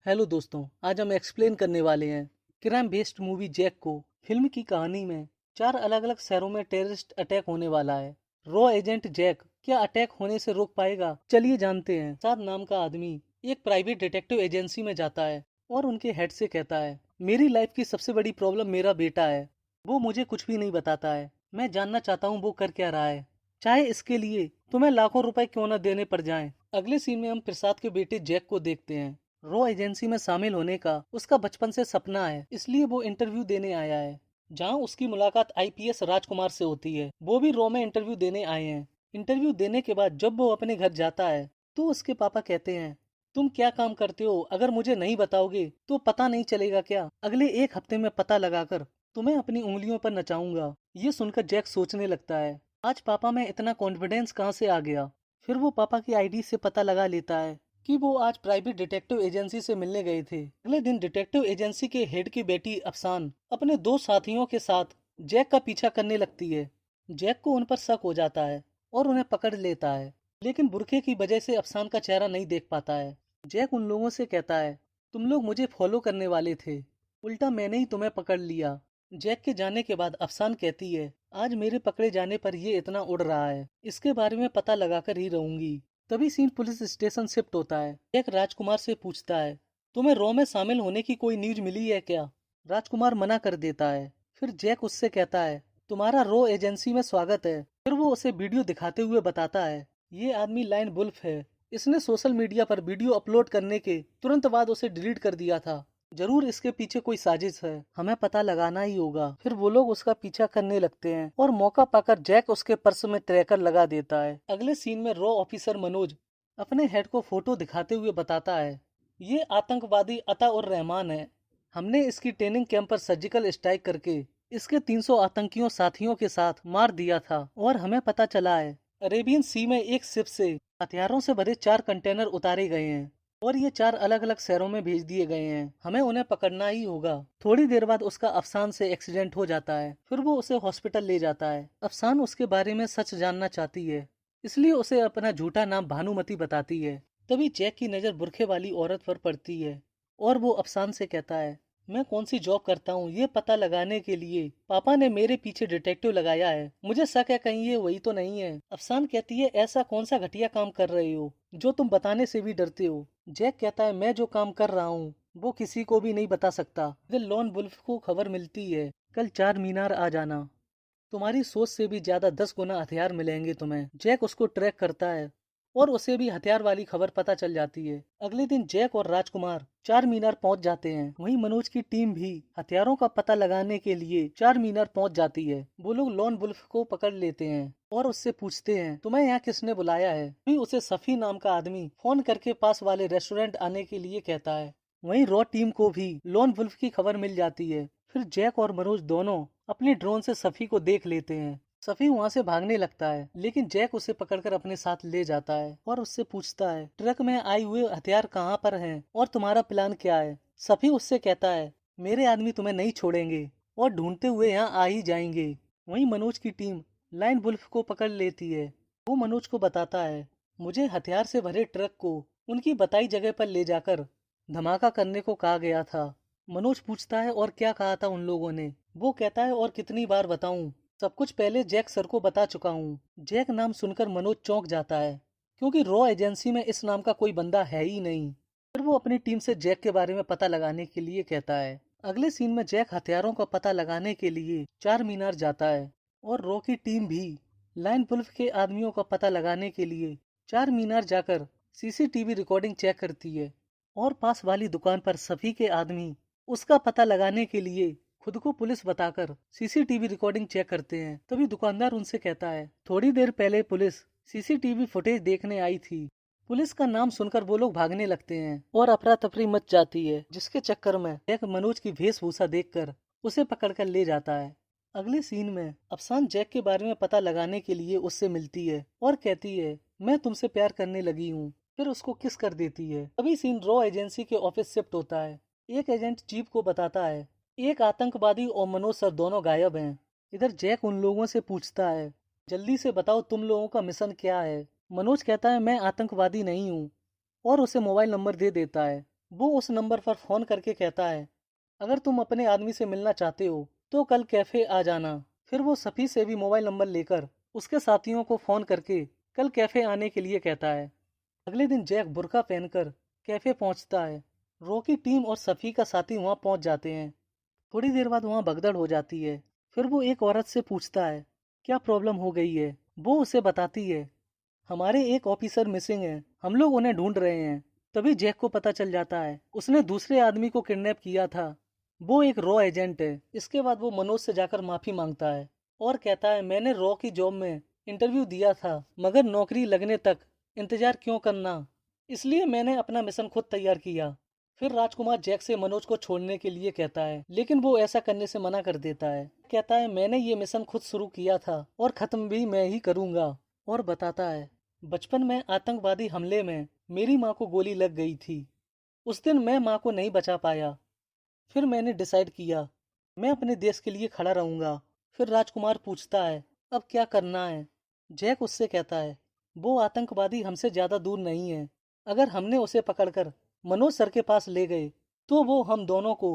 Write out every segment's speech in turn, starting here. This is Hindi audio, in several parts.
हेलो दोस्तों, आज हम एक्सप्लेन करने वाले हैं क्राइम बेस्ड मूवी जैक को। फिल्म की कहानी में 4 अलग-अलग शहरों में टेररिस्ट अटैक होने वाला है। रॉ एजेंट जैक क्या अटैक होने से रोक पाएगा? चलिए जानते हैं। साद नाम का आदमी एक प्राइवेट डिटेक्टिव एजेंसी में जाता है और उनके हेड से कहता है, मेरी लाइफ की सबसे बड़ी प्रॉब्लम मेरा बेटा है। वो मुझे कुछ भी नहीं बताता है। मैं जानना चाहता हूँ वो कर क्या रहा है, चाहे इसके लिए तुम्हें लाखों रुपए क्यों न देने पड़ जाएं। अगले सीन में हम प्रसाद के बेटे जैक को देखते हैं। रॉ एजेंसी में शामिल होने का उसका बचपन से सपना है, इसलिए वो इंटरव्यू देने आया है, जहां उसकी मुलाकात आईपीएस राजकुमार से होती है। वो भी रॉ में इंटरव्यू देने आए हैं। इंटरव्यू देने के बाद जब वो अपने घर जाता है तो उसके पापा कहते हैं, तुम क्या काम करते हो? अगर मुझे नहीं बताओगे तो पता नहीं चलेगा क्या? अगले 1 हफ्ते में पता लगाकर तुम्हें अपनी उंगलियों पर नचाऊंगा। ये सुनकर जैक सोचने लगता है, आज पापा में इतना कॉन्फिडेंस कहाँ से आ गया। फिर वो पापा की आईडी से पता लगा लेता है कि वो आज प्राइवेट डिटेक्टिव एजेंसी से मिलने गए थे। अगले दिन डिटेक्टिव एजेंसी के हेड की बेटी अफसान अपने 2 साथियों के साथ जैक का पीछा करने लगती है। जैक को उन पर शक हो जाता है और उन्हें पकड़ लेता है, लेकिन बुरखे की वजह से अफसान का चेहरा नहीं देख पाता है। जैक उन लोगों से कहता है, तुम लोग मुझे फॉलो करने वाले थे, उल्टा मैंने ही तुम्हें पकड़ लिया। जैक के जाने के बाद अफसान कहती है, आज मेरे पकड़े जाने पर ये इतना उड़ रहा है, इसके बारे में पता लगाकर ही रहूंगी। तभी सीन पुलिस स्टेशन शिफ्ट होता है। जैक राजकुमार से पूछता है, तुम्हें रॉ में शामिल होने की कोई न्यूज मिली है क्या? राजकुमार मना कर देता है। फिर जैक उससे कहता है, तुम्हारा रॉ एजेंसी में स्वागत है। फिर वो उसे वीडियो दिखाते हुए बताता है, ये आदमी लाइन वुल्फ है, इसने सोशल मीडिया पर वीडियो अपलोड करने के तुरंत बाद उसे डिलीट कर दिया था। जरूर इसके पीछे कोई साजिश है, हमें पता लगाना ही होगा। फिर वो लोग उसका पीछा करने लगते हैं और मौका पाकर जैक उसके पर्स में ट्रैकर लगा देता है। अगले सीन में रॉ ऑफिसर मनोज अपने हेड को फोटो दिखाते हुए बताता है, ये आतंकवादी अता उर रहमान है। हमने इसकी ट्रेनिंग कैंप पर सर्जिकल स्ट्राइक करके इसके 300 आतंकियों साथियों के साथ मार दिया था और हमें पता चला है अरेबियन सी में एक शिप से हथियारों से भरे 4 कंटेनर उतारे गए हैं और ये 4 अलग-अलग शहरों में भेज दिए गए हैं। हमें उन्हें पकड़ना ही होगा। थोड़ी देर बाद उसका अफसान से एक्सीडेंट हो जाता है। फिर वो उसे हॉस्पिटल ले जाता है। अफसान उसके बारे में सच जानना चाहती है, इसलिए उसे अपना झूठा नाम भानुमति बताती है। तभी जैक की नजर बुरखे वाली औरत पर पड़ती है और वो अफसान से कहता है, मैं कौन सी जॉब करता हूँ ये पता लगाने के लिए पापा ने मेरे पीछे डिटेक्टिव लगाया है। मुझे शक है कहीं ये वही तो नहीं है। अफसान कहती है, ऐसा कौन सा घटिया काम कर रहे हो जो तुम बताने से भी डरते हो? जैक कहता है, मैं जो काम कर रहा हूँ वो किसी को भी नहीं बता सकता। फिर लॉन वुल्फ को खबर मिलती है, कल 4 मीनार आ जाना, तुम्हारी सोच से भी ज्यादा 10 गुना हथियार मिलेंगे तुम्हें। जैक उसको ट्रैक करता है और उसे भी हथियार वाली खबर पता चल जाती है। अगले दिन जैक और राजकुमार 4 मीनार पहुंच जाते हैं। वहीं मनोज की टीम भी हथियारों का पता लगाने के लिए 4 मीनार पहुंच जाती है। वो लोग लॉन वुल्फ को पकड़ लेते हैं और उससे पूछते हैं, तुम्हें यहाँ किसने बुलाया है? फिर उसे सफी नाम का आदमी फोन करके पास वाले रेस्टोरेंट आने के लिए कहता है। वहीं रॉ टीम को भी लॉन वुल्फ की खबर मिल जाती है। फिर जैक और मनोज दोनों अपने ड्रोन से सफी को देख लेते हैं। सफी वहाँ से भागने लगता है, लेकिन जैक उसे पकड़कर अपने साथ ले जाता है और उससे पूछता है, ट्रक में आए हुए हथियार कहाँ पर हैं और तुम्हारा प्लान क्या है? सफी उससे कहता है, मेरे आदमी तुम्हें नहीं छोड़ेंगे और ढूंढते हुए यहाँ आ ही जाएंगे। वहीं मनोज की टीम लाइन वुल्फ को पकड़ लेती है। वो मनोज को बताता है, मुझे हथियार से भरे ट्रक को उनकी बताई जगह पर ले जाकर धमाका करने को कहा गया था। मनोज पूछता है, और क्या कहा था उन लोगों ने? वो कहता है, और कितनी बार बताऊं, सब कुछ पहले जैक सर को बता चुका हूँ। जैक नाम सुनकर मनोज चौंक जाता है, क्योंकि रॉ एजेंसी में इस नाम का कोई बंदा है ही नहीं। फिर वो अपनी टीम से जैक के बारे में पता लगाने के लिए कहता है। अगले सीन में जैक हथियारों का पता लगाने के लिए 4 मीनार जाता है और रॉ की टीम भी लाइन वुल्फ के आदमियों का पता लगाने के लिए 4 मीनार जाकर सीसीटीवी रिकॉर्डिंग चेक करती है और पास वाली दुकान पर सफी के आदमी उसका पता लगाने के लिए खुद को पुलिस बताकर सीसीटीवी रिकॉर्डिंग चेक करते हैं। तभी दुकानदार उनसे कहता है, थोड़ी देर पहले पुलिस सीसीटीवी फुटेज देखने आई थी। पुलिस का नाम सुनकर वो लोग भागने लगते हैं और अफरा तफरी मच जाती है, जिसके चक्कर में जैक मनोज की वेशभूषा देखकर उसे पकड़कर ले जाता है। अगले सीन में अफसान जैक के बारे में पता लगाने के लिए उससे मिलती है और कहती है, मैं तुमसे प्यार करने लगी हूँ। फिर उसको किस कर देती है। तभी सीन रॉ एजेंसी के ऑफिस शिफ्ट होता है। एक एजेंट चीफ को बताता है, एक आतंकवादी और मनोज सर दोनों गायब हैं। इधर जैक उन लोगों से पूछता है, जल्दी से बताओ तुम लोगों का मिशन क्या है? मनोज कहता है, मैं आतंकवादी नहीं हूँ और उसे मोबाइल नंबर दे देता है। वो उस नंबर पर फोन करके कहता है, अगर तुम अपने आदमी से मिलना चाहते हो तो कल कैफे आ जाना। फिर वो सफी से भी मोबाइल नंबर लेकर उसके साथियों को फोन करके कल कैफे आने के लिए कहता है। अगले दिन जैक बुर्का पहनकर कैफे पहुंचता है। रो की टीम और सफी का साथी वहां पहुंच जाते हैं। थोड़ी देर बाद वहां भगदड़ हो जाती है। फिर वो एक औरत से पूछता है क्या प्रॉब्लम हो गई है। वो उसे बताती है, हमारे एक ऑफिसर मिसिंग है, हम लोग उन्हें ढूंढ रहे हैं। तभी जैक को पता चल जाता है उसने दूसरे आदमी को किडनैप किया था। वो एक रॉ एजेंट है। इसके बाद वो मनोज से जाकर माफी मांगता है और कहता है, मैंने रॉ की जॉब में इंटरव्यू दिया था, मगर नौकरी लगने तक इंतजार क्यों करना, इसलिए मैंने अपना मिशन खुद तैयार किया। फिर राजकुमार जैक से मनोज को छोड़ने के लिए कहता है, लेकिन वो ऐसा करने से मना कर देता है। कहता है, मैंने ये मिशन खुद शुरू किया था और खत्म भी मैं ही करूंगा। और बताता है, बचपन में आतंकवादी हमले में मेरी माँ को गोली लग गई थी। उस दिन मैं माँ को नहीं बचा पाया। फिर मैंने डिसाइड किया मैं अपने देश के लिए खड़ा रहूंगा। फिर राजकुमार पूछता है, अब क्या करना है। जैक उससे कहता है, वो आतंकवादी हमसे ज्यादा दूर नहीं है। अगर हमने उसे पकड़कर मनोज सर के पास ले गए तो वो हम दोनों को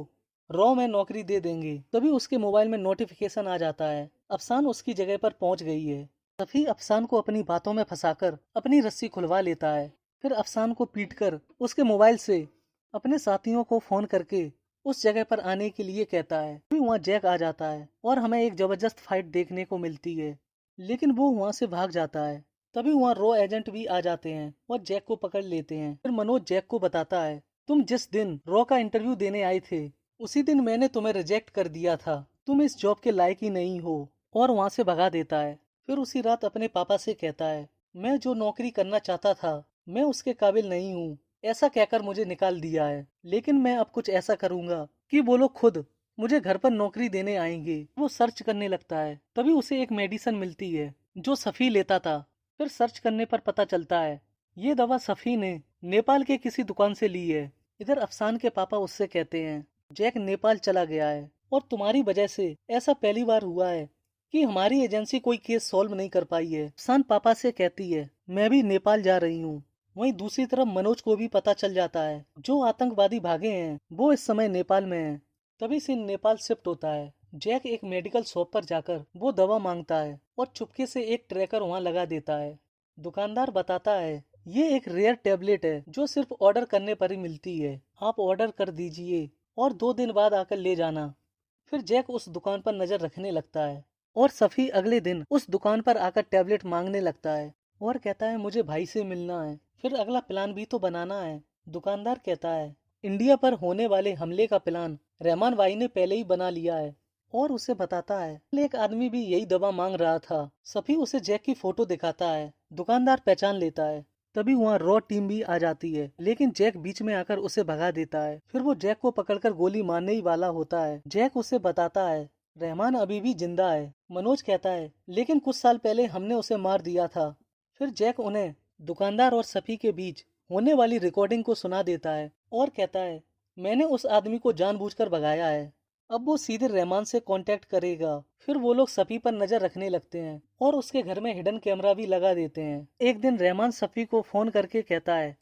रॉ में नौकरी दे देंगे। तभी उसके मोबाइल में नोटिफिकेशन आ जाता है, अफसान उसकी जगह पर पहुंच गई है। सफी अफसान को अपनी बातों में फंसाकर अपनी रस्सी खुलवा लेता है। फिर अफसान को पीटकर उसके मोबाइल से अपने साथियों को फोन करके उस जगह पर आने के लिए कहता है। फिर वहाँ जैक आ जाता है और हमें एक जबरदस्त फाइट देखने को मिलती है, लेकिन वो वहाँ से भाग जाता है। तभी वहाँ रॉ एजेंट भी आ जाते हैं और जैक को पकड़ लेते हैं। फिर मनोज जैक को बताता है, तुम जिस दिन रॉ का इंटरव्यू देने आए थे उसी दिन मैंने तुम्हें रिजेक्ट कर दिया था, तुम इस जॉब के लायक ही नहीं हो, और वहाँ से भगा देता है। फिर उसी रात अपने पापा से कहता है, मैं जो नौकरी करना चाहता था मैं उसके काबिल नहीं हूँ, ऐसा कहकर मुझे निकाल दिया है। लेकिन मैं अब कुछ ऐसा करूंगा कि वो लोग खुद मुझे घर पर नौकरी देने आएंगे। वो सर्च करने लगता है। तभी उसे एक मेडिसिन मिलती है जो सफी लेता था। फिर सर्च करने पर पता चलता है ये दवा सफी ने नेपाल के किसी दुकान से ली है। इधर अफसान के पापा उससे कहते हैं, जैक नेपाल चला गया है और तुम्हारी वजह से ऐसा पहली बार हुआ है कि हमारी एजेंसी कोई केस सॉल्व नहीं कर पाई है। अफसान पापा से कहती है, मैं भी नेपाल जा रही हूँ। वहीं दूसरी तरफ मनोज को भी पता चल जाता है जो आतंकवादी भागे हैं वो इस समय नेपाल में हैं। तभी से नेपाल शिफ्ट होता है। जैक एक मेडिकल शॉप पर जाकर वो दवा मांगता है और चुपके से एक ट्रैकर वहां लगा देता है। दुकानदार बताता है, ये एक रेयर टेबलेट है जो सिर्फ ऑर्डर करने पर ही मिलती है, आप ऑर्डर कर दीजिए और 2 दिन बाद आकर ले जाना। फिर जैक उस दुकान पर नजर रखने लगता है और सफी अगले दिन उस दुकान पर आकर टेबलेट मांगने लगता है और कहता है, मुझे भाई से मिलना है। फिर अगला प्लान भी तो बनाना है। दुकानदार कहता है, इंडिया पर होने वाले हमले का प्लान रहमान भाई ने पहले ही बना लिया है। और उसे बताता है, कल एक आदमी भी यही दवा मांग रहा था। सफी उसे जैक की फोटो दिखाता है। दुकानदार पहचान लेता है। तभी वहाँ रॉ टीम भी आ जाती है, लेकिन जैक बीच में आकर उसे भगा देता है। फिर वो जैक को पकड़कर गोली मारने ही वाला होता है। जैक उसे बताता है, रहमान अभी भी जिंदा है। मनोज कहता है, लेकिन कुछ साल पहले हमने उसे मार दिया था। फिर जैक उन्हें दुकानदार और सफी के बीच होने वाली रिकॉर्डिंग को सुना देता है और कहता है, मैंने उस आदमी को जानबूझकर भगाया है, अब वो सीधे रहमान से कांटेक्ट करेगा। फिर वो लोग सफी पर नजर रखने लगते हैं और उसके घर में हिडन कैमरा भी लगा देते हैं। एक दिन रहमान सफी को फोन करके कहता है,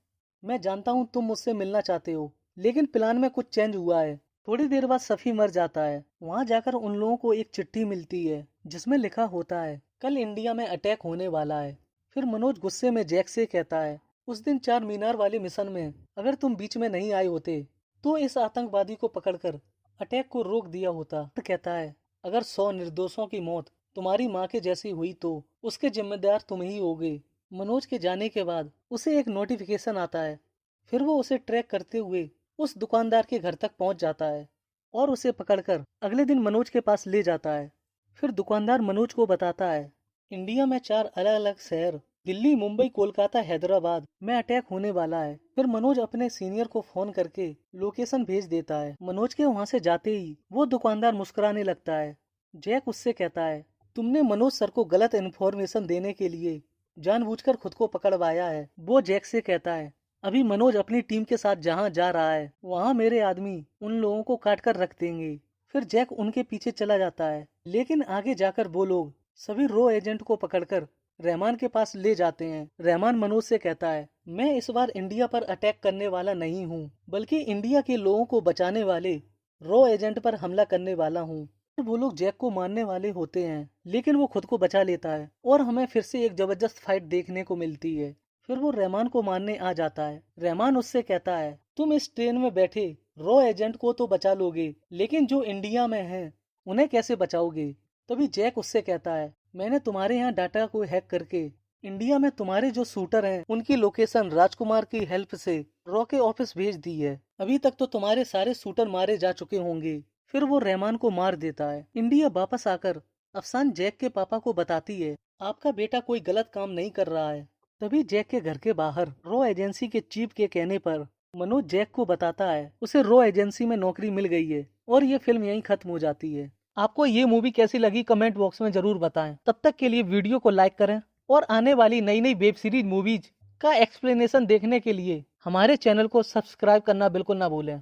मैं जानता हूँ तुम मुझसे मिलना चाहते हो, लेकिन प्लान में कुछ चेंज हुआ है। थोड़ी देर बाद सफी मर जाता है। वहाँ जाकर उन लोगों को एक चिट्ठी मिलती है जिसमें लिखा होता है, कल इंडिया में अटैक होने वाला है। फिर मनोज गुस्से में जैक से कहता है, उस दिन 4 मीनार वाले मिशन में अगर तुम बीच में नहीं आए होते तो इस आतंकवादी को पकड़कर अटैक को रोक दिया होता। फिर कहता है, अगर 100 निर्दोषों की मौत तुम्हारी माँ के जैसी हुई तो उसके जिम्मेदार तुम ही होगे। मनोज के जाने के बाद उसे एक नोटिफिकेशन आता है। फिर वो उसे ट्रैक करते हुए उस दुकानदार के घर तक पहुंच जाता है और उसे पकड़कर अगले दिन मनोज के पास ले जाता है। फिर दुकानदार मनोज को बताता है, इंडिया में 4 अलग अलग शहर दिल्ली, मुंबई, कोलकाता, हैदराबाद में अटैक होने वाला है। फिर मनोज अपने सीनियर को फोन करके लोकेशन भेज देता है। मनोज के वहां से जाते ही वो दुकानदार मुस्कुराने लगता है। जैक उससे कहता है, तुमने मनोज सर को गलत इन्फॉर्मेशन देने के लिए जानबूझकर खुद को पकड़वाया है। वो जैक से कहता है, अभी मनोज अपनी टीम के साथ जहाँ जा रहा है वहाँ मेरे आदमी उन लोगों को काट कर रख देंगे। फिर जैक उनके पीछे चला जाता है, लेकिन आगे जाकर वो लोग सभी रॉ एजेंट को पकड़कर रहमान के पास ले जाते हैं। रहमान मनोज से कहता है, मैं इस बार इंडिया पर अटैक करने वाला नहीं हूँ, बल्कि इंडिया के लोगों को बचाने वाले रॉ एजेंट पर हमला करने वाला हूँ। वो लोग जैक को मारने वाले होते हैं, लेकिन वो खुद को बचा लेता है और हमें फिर से एक जबरदस्त फाइट देखने को मिलती है। फिर वो रहमान को मारने आ जाता है। रहमान उससे कहता है, तुम इस ट्रेन में बैठे रॉ एजेंट को तो बचा लोगे, लेकिन जो इंडिया में हैं उन्हें कैसे बचाओगे? तभी जैक उससे कहता है, मैंने तुम्हारे यहाँ डाटा को हैक करके इंडिया में तुम्हारे जो शूटर हैं उनकी लोकेशन राजकुमार की हेल्प से रॉ के ऑफिस भेज दी है। अभी तक तो तुम्हारे सारे शूटर मारे जा चुके होंगे। फिर वो रहमान को मार देता है। इंडिया वापस आकर अफसान जैक के पापा को बताती है, आपका बेटा कोई गलत काम नहीं कर रहा है। तभी जैक के घर के बाहर रॉ एजेंसी के चीफ के कहने पर मनोज जैक को बताता है उसे रॉ एजेंसी में नौकरी मिल गई है और ये फिल्म यहीं खत्म हो जाती है। आपको ये मूवी कैसी लगी कमेंट बॉक्स में जरूर बताएं। तब तक के लिए वीडियो को लाइक करें और आने वाली नई नई वेब सीरीज मूवीज का एक्सप्लेनेशन देखने के लिए हमारे चैनल को सब्सक्राइब करना बिल्कुल ना भूलें।